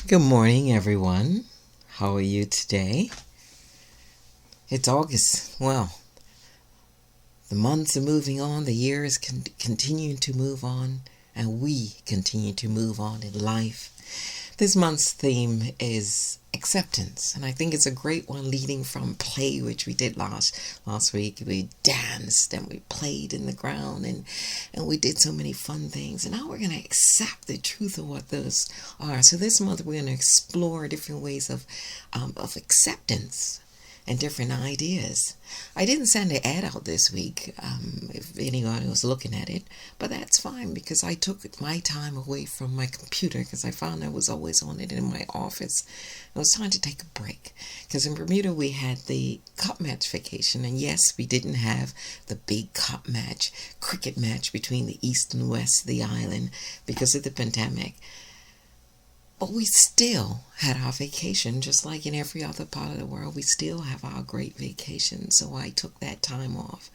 Good morning, everyone. How are you today? It's August. Well, the months are moving on, the year is continuing to move on, and we continue to move on in life. This month's theme is acceptance, and I think it's a great one leading from play, which we did last week. We danced and we played in the ground, and we did so many fun things. And now we're going to accept the truth of what those are. So this month we're going to explore different ways of acceptance and different ideas. I didn't send an ad out this week, if anyone was looking at it, but that's fine because I took my time away from my computer because I found I was always on it in my office. It was time to take a break because in Bermuda we had the cup match vacation, and yes, we didn't have the big cup match, cricket match between the east and west of the island because of the pandemic. But we still had our vacation, just like in every other part of the world. We still have our great vacation, so I took that time off.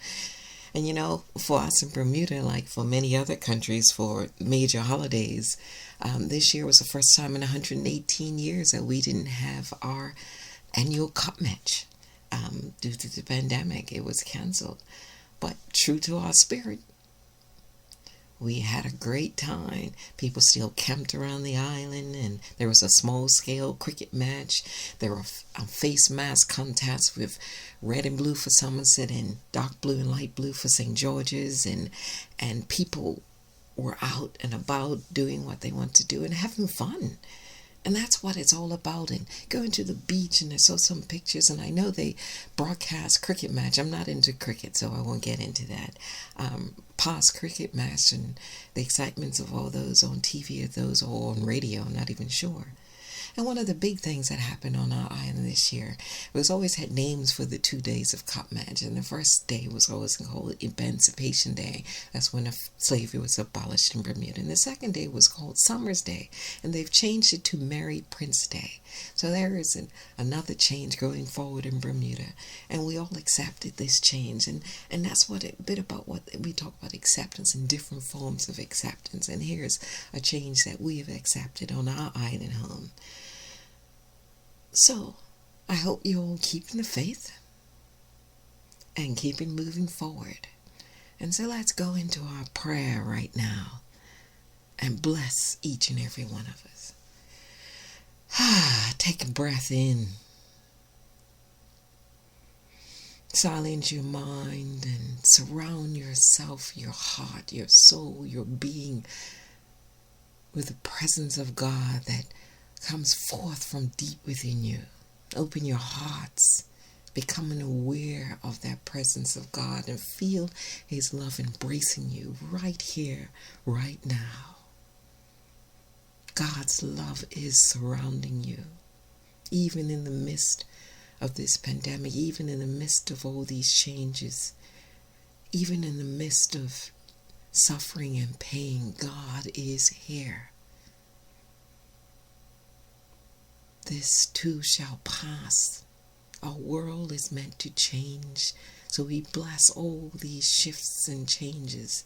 And for us in Bermuda, like for many other countries, for major holidays, this year was the first time in 118 years that we didn't have our annual cup match due to the pandemic. It was canceled. But true to our spirit, we had a great time. People still camped around the island, and there was a small-scale cricket match. There were face mask contests with red and blue for Somerset and dark blue and light blue for St. George's, and people were out and about doing what they want to do and having fun. And that's what it's all about. And going to the beach, and I saw some pictures, and I know they broadcast cricket match. I'm not into cricket, so I won't get into that. Past cricket match and the excitements of all those on TV or those or on radio, I'm not even sure. And one of the big things that happened on our island this year was always had names for the 2 days of cup match. And the first day was always called Emancipation Day. That's when slavery was abolished in Bermuda. And the second day was called Summer's Day. And they've changed it to Merry Prince Day. So there is another change going forward in Bermuda. And we all accepted this change. And that's what a bit about what we talk about, acceptance and different forms of acceptance. And here's a change that we have accepted on our island home. So, I hope you're all keeping the faith and keeping moving forward. And so let's go into our prayer right now and bless each and every one of us. Take a breath in. Silence your mind and surround yourself, your heart, your soul, your being with the presence of God that comes forth from deep within you. Open your hearts, becoming aware of that presence of God, and feel His love embracing you right here, right now. God's love is surrounding you, even in the midst of this pandemic, even in the midst of all these changes, even in the midst of suffering and pain. God is here. This too shall pass. Our world is meant to change. So we bless all these shifts and changes,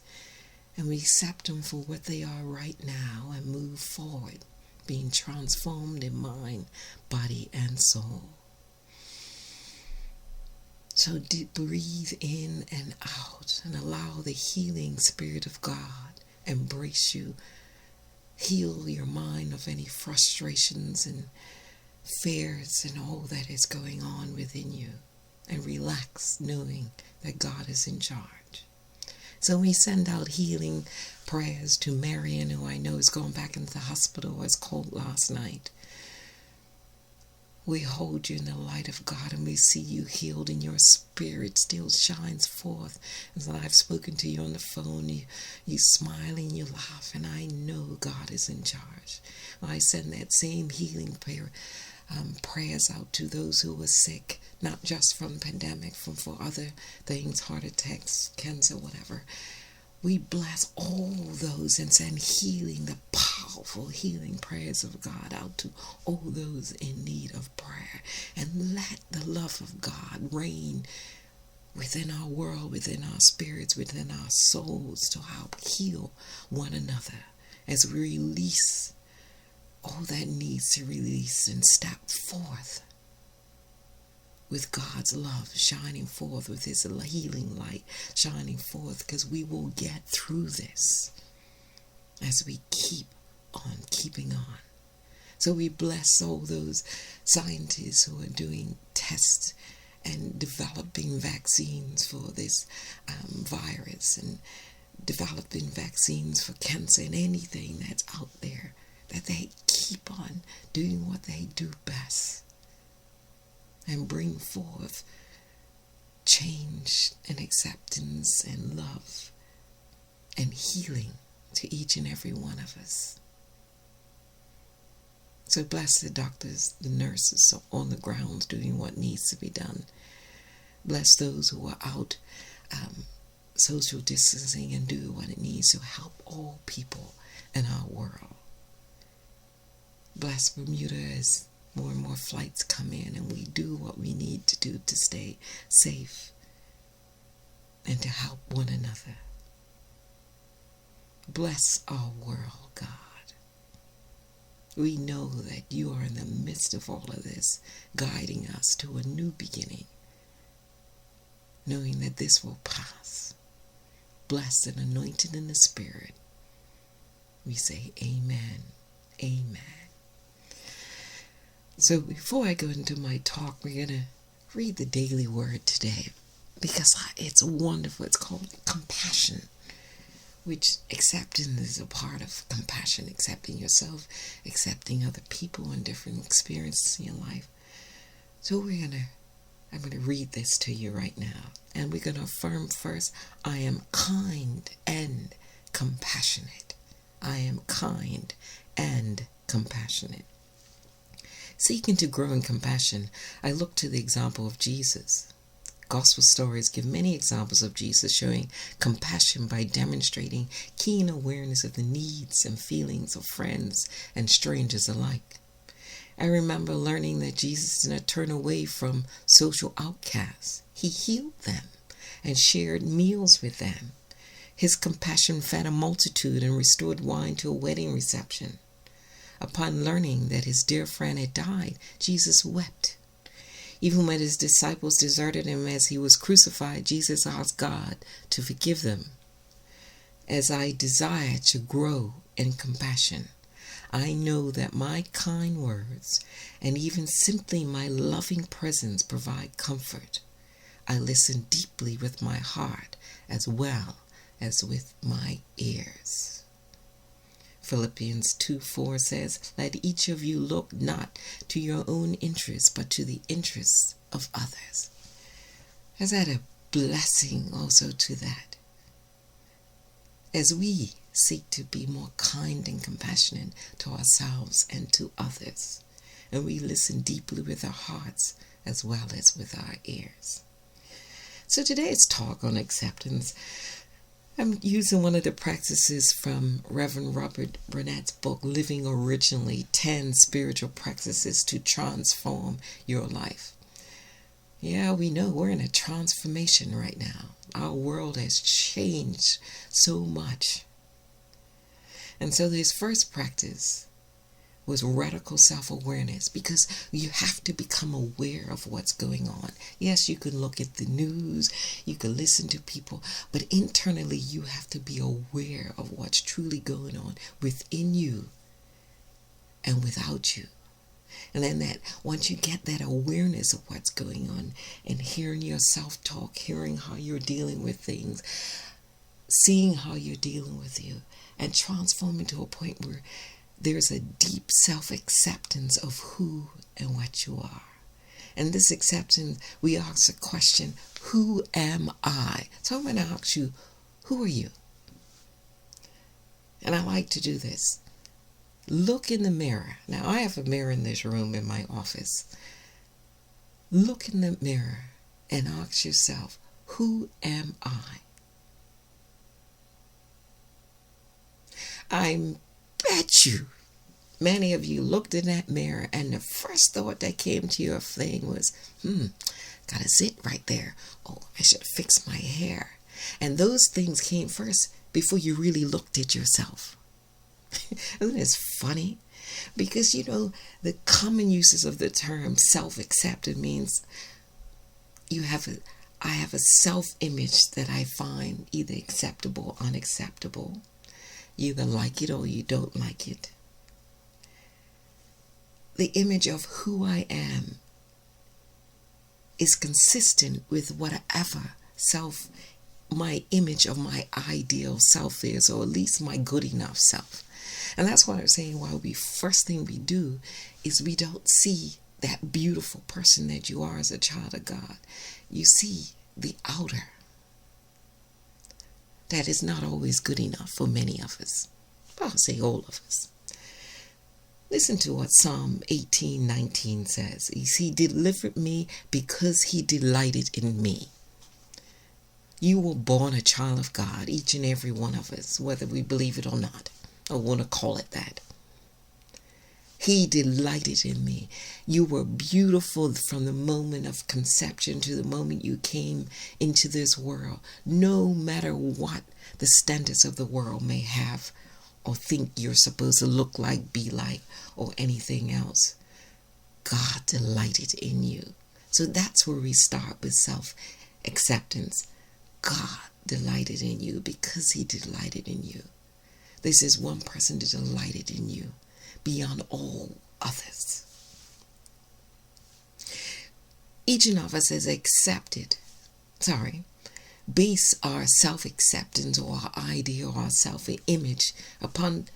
and we accept them for what they are right now and move forward, being transformed in mind, body, and soul. So breathe in and out and allow the healing Spirit of God embrace you. Heal your mind of any frustrations and fears and all that is going on within you, and relax knowing that God is in charge. So we send out healing prayers to Marion, who I know is going back into the hospital, was called last night. We hold you in the light of God, and we see you healed, and your spirit still shines forth. As I've spoken to you on the phone, you smile and you laugh, and I know God is in charge. I send that same healing prayers out to those who were sick, not just from pandemic, for other things, heart attacks, cancer, whatever. We bless all those and send healing, the powerful healing prayers of God out to all those in need of prayer. And let the love of God reign within our world, within our spirits, within our souls, to help heal one another as we release all that needs to release and step forth with God's love shining forth, with His healing light shining forth, because we will get through this as we keep on keeping on. So we bless all those scientists who are doing tests and developing vaccines for this virus, and developing vaccines for cancer and anything that's out there, that they keep on doing what they do best and bring forth change and acceptance and love and healing to each and every one of us. So bless the doctors, the nurses on the ground doing what needs to be done. Bless those who are out social distancing and do what it needs to help all people in our world. Bless Bermuda as more and more flights come in and we do what we need to do to stay safe and to help one another. Bless our world, God. We know that you are in the midst of all of this, guiding us to a new beginning, knowing that this will pass. Blessed and anointed in the Spirit, we say amen, amen. So before I go into my talk, we're going to read the daily word today, because it's wonderful. It's called compassion, which acceptance is a part of compassion, accepting yourself, accepting other people and different experiences in your life. So I'm going to read this to you right now. And we're going to affirm first, I am kind and compassionate. I am kind and compassionate. Seeking to grow in compassion, I look to the example of Jesus. Gospel stories give many examples of Jesus showing compassion by demonstrating keen awareness of the needs and feelings of friends and strangers alike. I remember learning that Jesus did not turn away from social outcasts. He healed them and shared meals with them. His compassion fed a multitude and restored wine to a wedding reception. Upon learning that his dear friend had died, Jesus wept. Even when his disciples deserted him as he was crucified, Jesus asked God to forgive them. As I desire to grow in compassion, I know that my kind words and even simply my loving presence provide comfort. I listen deeply with my heart as well as with my ears. Philippians 2:4 says, let each of you look not to your own interests, but to the interests of others. Is that a blessing also to that? As we seek to be more kind and compassionate to ourselves and to others, and we listen deeply with our hearts as well as with our ears. So today's talk on acceptance, I'm using one of the practices from Reverend Robert Burnett's book, Living Originally, 10 Spiritual Practices to Transform Your Life. Yeah, we know we're in a transformation right now. Our world has changed so much. And so this first practice was radical self-awareness, because you have to become aware of what's going on. Yes, you can look at the news, you can listen to people, but internally you have to be aware of what's truly going on within you and without you. And then that once you get that awareness of what's going on and hearing yourself talk, hearing how you're dealing with things, seeing how you're dealing with you, and transforming to a point where there's a deep self-acceptance of who and what you are. And this acceptance, we ask the question, who am I? So I'm going to ask you, who are you? And I like to do this. Look in the mirror. Now, I have a mirror in this room in my office. Look in the mirror and ask yourself, who am I? I bet you many of you looked in that mirror and the first thought that came to your thing was, got a zit right there. Oh, I should fix my hair. And those things came first before you really looked at yourself. Isn't it funny? Because, the common uses of the term self-accepted means I have a self-image that I find either acceptable or unacceptable. You either like it or you don't like it. The image of who I am is consistent with whatever my image of my ideal self is, or at least my good enough self. And that's why I'm saying first thing we do is we don't see that beautiful person that you are as a child of God. You see the outer. That is not always good enough for many of us. I'll say all of us. Listen to what Psalm 18:19 says. He delivered me because he delighted in me. You were born a child of God, each and every one of us, whether we believe it or not, or want to call it that. He delighted in me. You were beautiful from the moment of conception to the moment you came into this world. No matter what the standards of the world may have or think you're supposed to look like, be like, or anything else, God delighted in you. So that's where we start with self-acceptance. God delighted in you because he delighted in you. This is one person that delighted in you beyond all others. Each one of us has base our self-acceptance or our idea or our self-image upon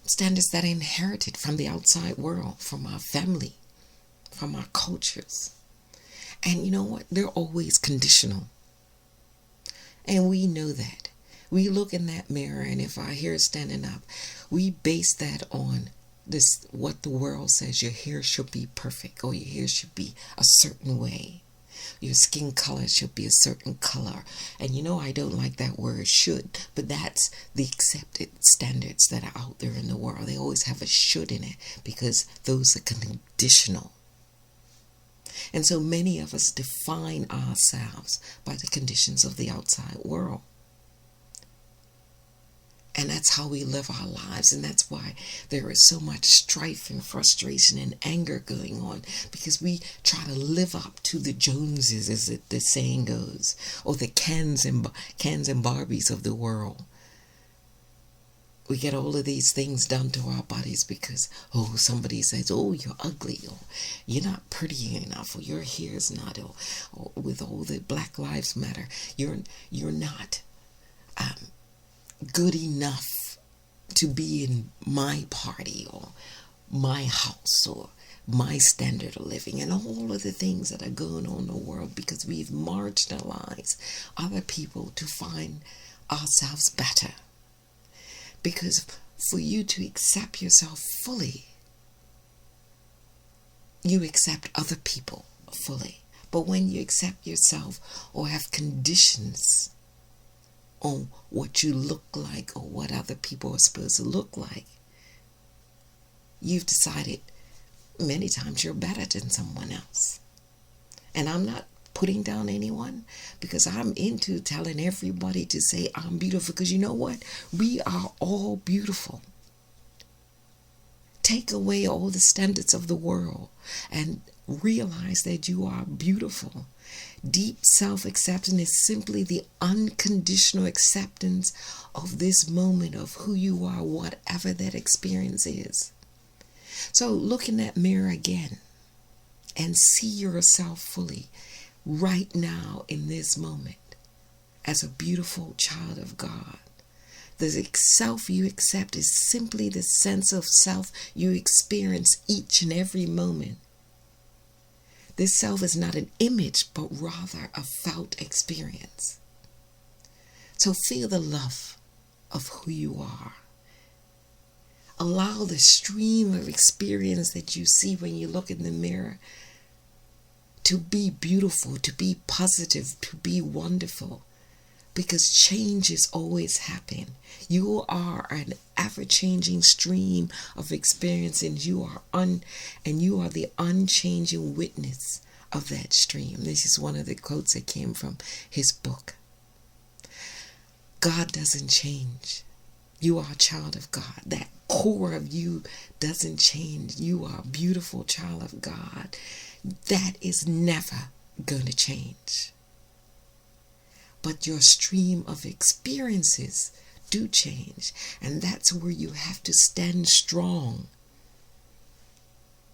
standards that are inherited from the outside world, from our family, from our cultures. And you know what? They're always conditional. And we know that. We look in that mirror, and if our hair is standing up, we base that on what the world says. Your hair should be perfect, or your hair should be a certain way. Your skin color should be a certain color. And I don't like that word should, but that's the accepted standards that are out there in the world. They always have a should in it because those are conditional. And so many of us define ourselves by the conditions of the outside world. And that's how we live our lives. And that's why there is so much strife and frustration and anger going on, because we try to live up to the Joneses, as the saying goes, or the Kens and Barbies of the world. We get all of these things done to our bodies because, somebody says, you're ugly, or you're not pretty enough, or your hair is not, or with all the Black Lives Matter, you're not good enough to be in my party or my house or my standard of living, and all of the things that are going on in the world because we've marginalized other people to find ourselves better. Because for you to accept yourself fully, you accept other people fully. But when you accept yourself or have conditions on what you look like or what other people are supposed to look like, you've decided many times you're better than someone else. And I'm not putting down anyone, because I'm into telling everybody to say I'm beautiful, because you know what? We are all beautiful. Take away all the standards of the world and realize that you are beautiful. Deep self-acceptance is simply the unconditional acceptance of this moment of who you are, whatever that experience is. So look in that mirror again and see yourself fully right now in this moment as a beautiful child of God. The self you accept is simply the sense of self you experience each and every moment. This self is not an image, but rather a felt experience. So feel the love of who you are. Allow the stream of experience that you see when you look in the mirror to be beautiful, to be positive, to be wonderful. Because change is always happening. You are an ever-changing stream of experience, and you are the unchanging witness of that stream. This is one of the quotes that came from his book. God doesn't change. You are a child of God. That core of you doesn't change. You are a beautiful child of God. That is never going to change. But your stream of experiences do change. And that's where you have to stand strong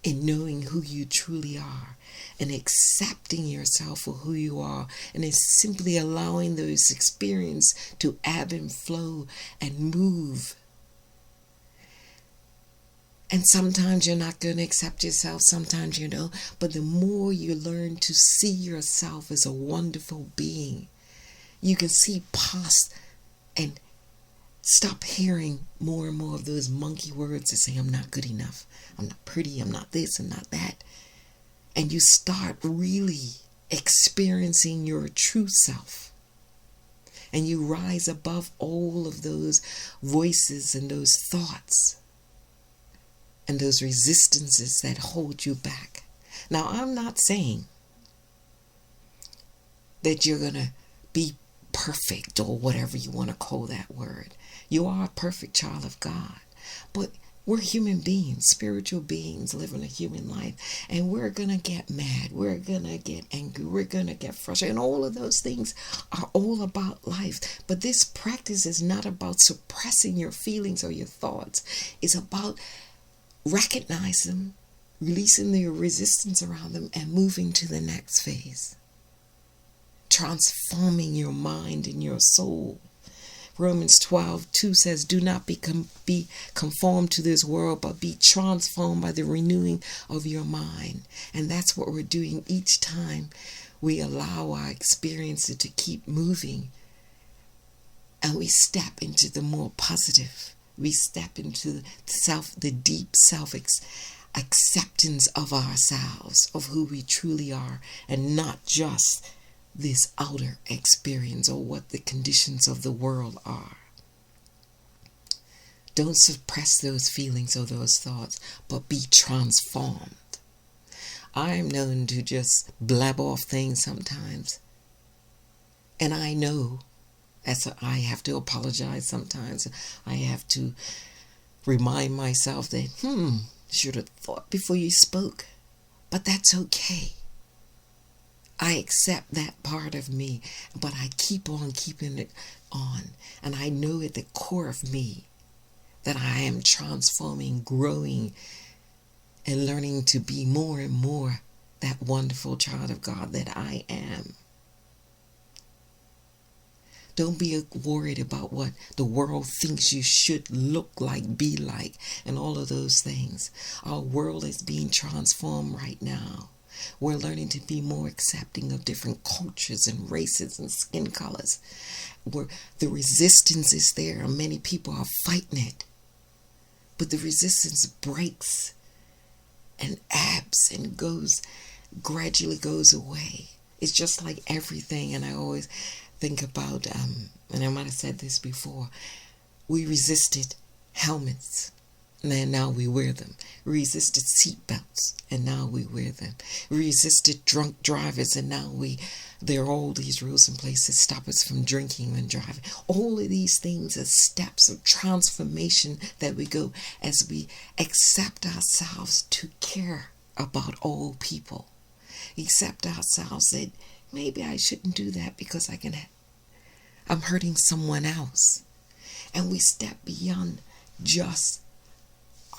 in knowing who you truly are and accepting yourself for who you are. And it's simply allowing those experiences to ebb and flow and move. And sometimes you're not going to accept yourself, sometimes you know, but the more you learn to see yourself as a wonderful being, you can see past and stop hearing more and more of those monkey words that say, I'm not good enough, I'm not pretty, I'm not this, I'm not that. And you start really experiencing your true self. And you rise above all of those voices and those thoughts and those resistances that hold you back. Now, I'm not saying that you're going to be perfect or whatever you want to call that word. You are a perfect child of God. But we're human beings, spiritual beings living a human life. And we're going to get mad. We're going to get angry. We're going to get frustrated. And all of those things are all about life. But this practice is not about suppressing your feelings or your thoughts. It's about recognizing them, releasing the resistance around them, and moving to the next phase. Transforming your mind and your soul. Romans 12:2 says, do not be conformed to this world, but be transformed by the renewing of your mind. And that's what we're doing each time we allow our experiences to keep moving. And we step into the more positive. We step into the deep self-acceptance of ourselves, of who we truly are, and not just this outer experience or what the conditions of the world are. Don't suppress those feelings or those thoughts, but be transformed. I'm known to just blab off things sometimes. And I know I have to apologize sometimes. I have to remind myself that, should have thought before you spoke. But that's okay. I accept that part of me, but I keep on keeping it on. And I know at the core of me that I am transforming, growing, and learning to be more and more that wonderful child of God that I am. Don't be worried about what the world thinks you should look like, be like, and all of those things. Our world is being transformed right now. We're learning to be more accepting of different cultures and races and skin colors. Where the resistance is there, and many people are fighting it. But the resistance breaks and ebbs and gradually goes away. It's just like everything, and I always think about, and I might have said this before, we resisted helmets. And now we wear them. We resisted seatbelts, and now we wear them. We resisted drunk drivers, and now there are all these rules in place that stop us from drinking when driving. All of these things are steps of transformation that we go as we accept ourselves to care about all people. Accept ourselves that maybe I shouldn't do that because I'm hurting someone else. And we step beyond just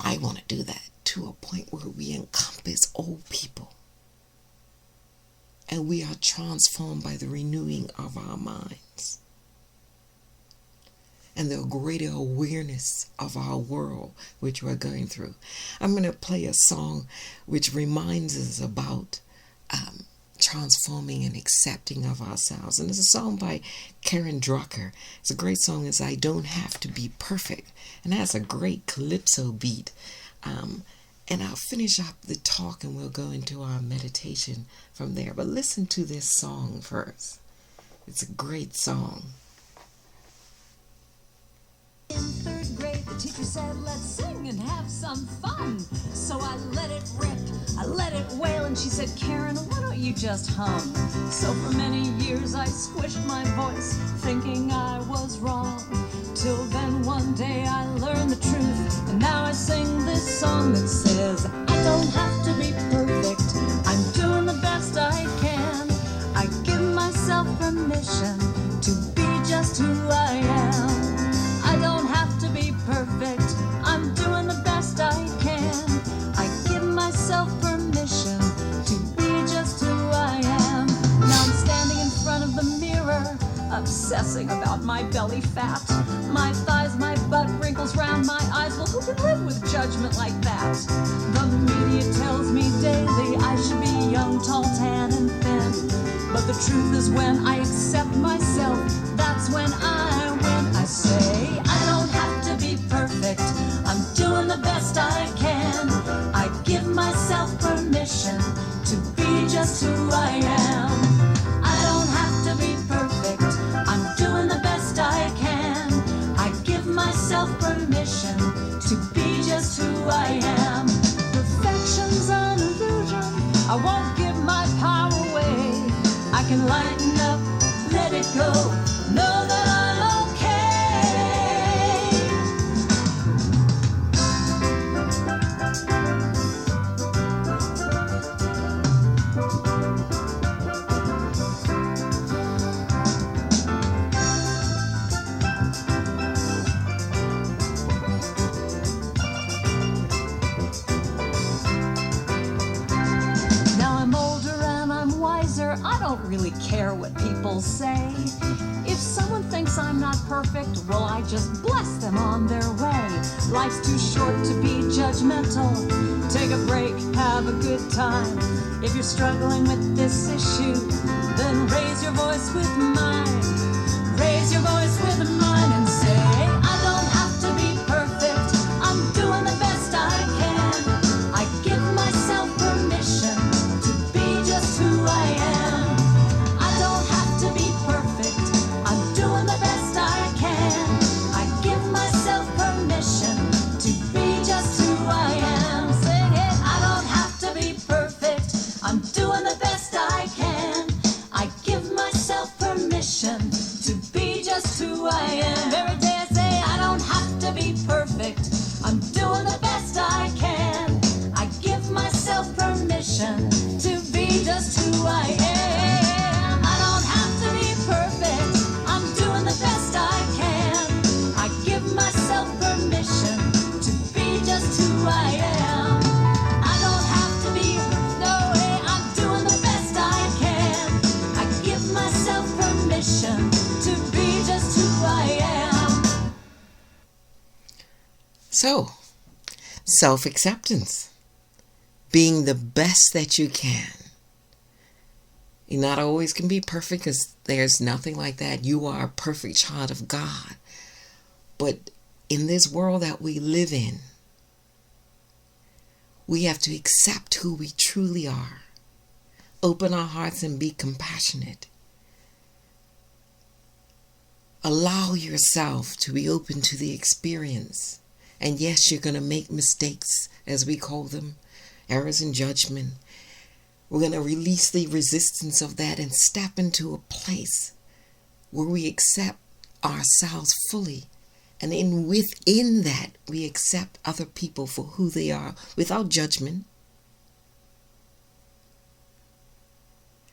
I want to do that to a point where we encompass all people. And we are transformed by the renewing of our minds. And the greater awareness of our world, which we're going through. I'm going to play a song which reminds us about transforming and accepting of ourselves. And it's a song by Karen Drucker. It's a great song. It's I Don't Have to Be Perfect. And that's a great calypso beat. And I'll finish up the talk and we'll go into our meditation from there. But listen to this song first. It's a great song. In third grade, the teacher said, let's sing and have some fun. So I let it rip, I let it wail, and she said, Karen, why don't you just hum? So for many years I squished my voice, thinking I was wrong. until then one day I learned the truth. And now I sing this song that says, I don't have to be perfect, I'm doing the best I can. I give myself permission to be just who I am. I don't have to be perfect, I'm doing the best I can. I give myself permission to be just who I am. Now I'm standing in front of the mirror, obsessing about my belly fat, my thighs, my butt, wrinkles round my eyes. Well, who can live with judgment like that? The media tells me daily I should be young, tall, tan, and thin. But the truth is when I accept myself, that's when I win. I say, I don't have to be perfect, I'm doing the best I can. I give myself permission to be just who I am. I don't have to be perfect, I'm doing the best I can. I give myself permission to be just who I am. Perfection's an illusion, I won't give my power away. I can lighten up, let it go, know that I'm okay. Now I'm older and I'm wiser, I don't really care what people say. If someone thinks I'm not perfect, well, I just bless them on their way. Life's too short to be judgmental. Take a break, have a good time. If you're struggling with this issue, then raise your voice with mine. Raise your voice with mine and say, I don't have to be perfect, I'm doing the best I can. I give myself permission to be just who I am. I don't have to be perfect, I'm doing the best I can. I give myself permission to be just who I am. Sing it, I don't have to be perfect, I'm doing the best I can. I give myself permission to be just who I am. Every day I say I don't have to be perfect, I'm doing the best I can. I give myself permission to be just who I am. I don't have to be perfect, I'm doing the best I can. I give myself permission to be just who I am. I don't have to be, no way, I'm doing the best I can. I give myself permission to be just who I am. So, self-acceptance. Being the best that you can. You not always can be perfect because there's nothing like that. You are a perfect child of God. But in this world that we live in, we have to accept who we truly are. Open our hearts and be compassionate. Allow yourself to be open to the experience. And yes, you're going to make mistakes, as we call them, errors in judgment. We're going to release the resistance of that and step into a place where we accept ourselves fully. And within that, we accept other people for who they are without judgment.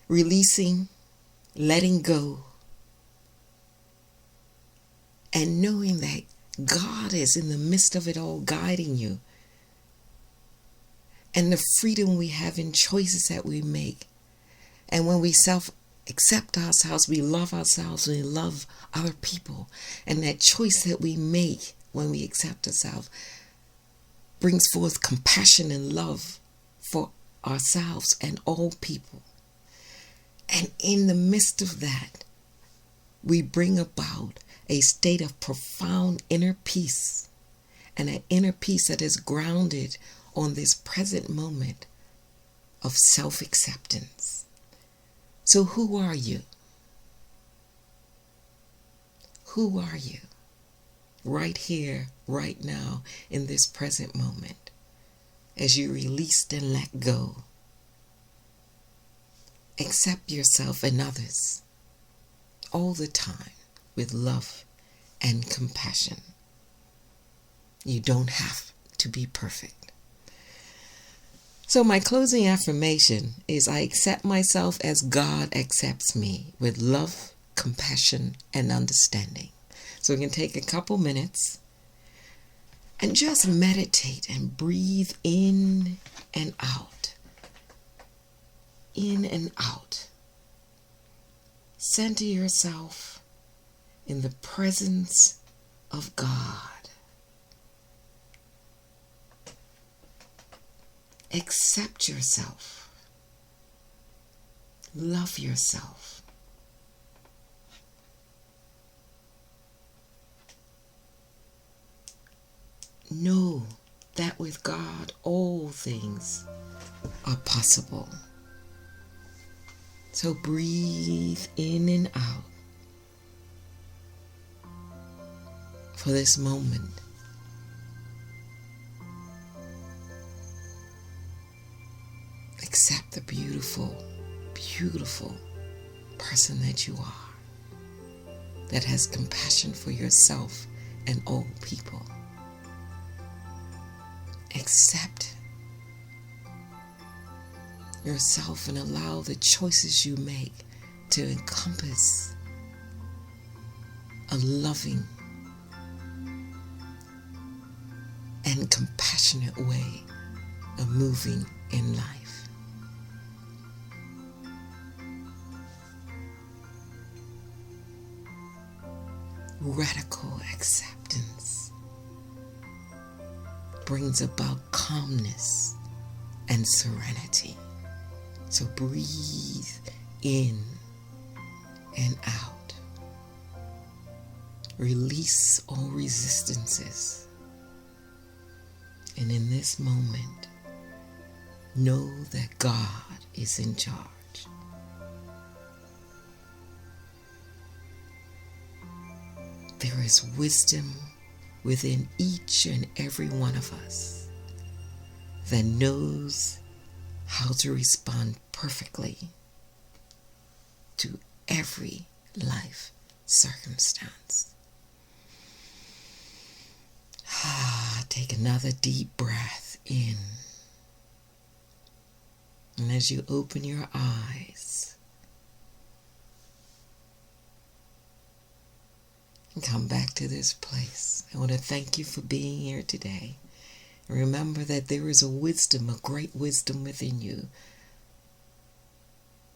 Releasing, letting go, and knowing that God is in the midst of it all, guiding you. And the freedom we have in choices that we make. And when we self-accept ourselves, we love ourselves, we love other people. And that choice that we make when we accept ourselves brings forth compassion and love for ourselves and all people. And in the midst of that, we bring about a state of profound inner peace. And an inner peace that is grounded on this present moment of self-acceptance. So who are you? Who are you? Right here, right now, in this present moment, as you released and let go. Accept yourself and others all the time with love and compassion. You don't have to be perfect. So my closing affirmation is I accept myself as God accepts me, with love, compassion, and understanding. So we can take a couple minutes and just meditate and breathe in and out. In and out. Center yourself in the presence of God. Accept yourself. Love yourself. Know that with God all things are possible. So breathe in and out for this moment. Accept the beautiful, beautiful person that you are, that has compassion for yourself and all people. Accept yourself and allow the choices you make to encompass a loving and compassionate way of moving in life. Radical acceptance brings about calmness and serenity. So breathe in and out. Release all resistances. And in this moment, know that God is in charge. There is wisdom within each and every one of us that knows how to respond perfectly to every life circumstance. Take another deep breath in. And as you open your eyes, and come back to this place, I want to thank you for being here today. And remember that there is a wisdom, a great wisdom within you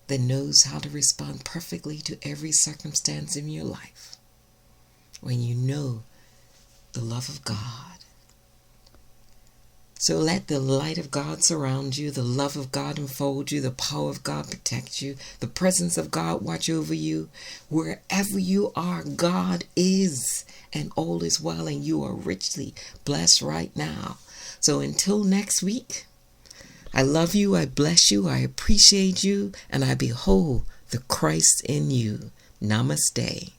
that knows how to respond perfectly to every circumstance in your life when you know the love of God. So let the light of God surround you, the love of God enfold you, the power of God protect you, the presence of God watch over you. Wherever you are, God is, and all is well, and you are richly blessed right now. So until next week, I love you, I bless you, I appreciate you, and I behold the Christ in you. Namaste.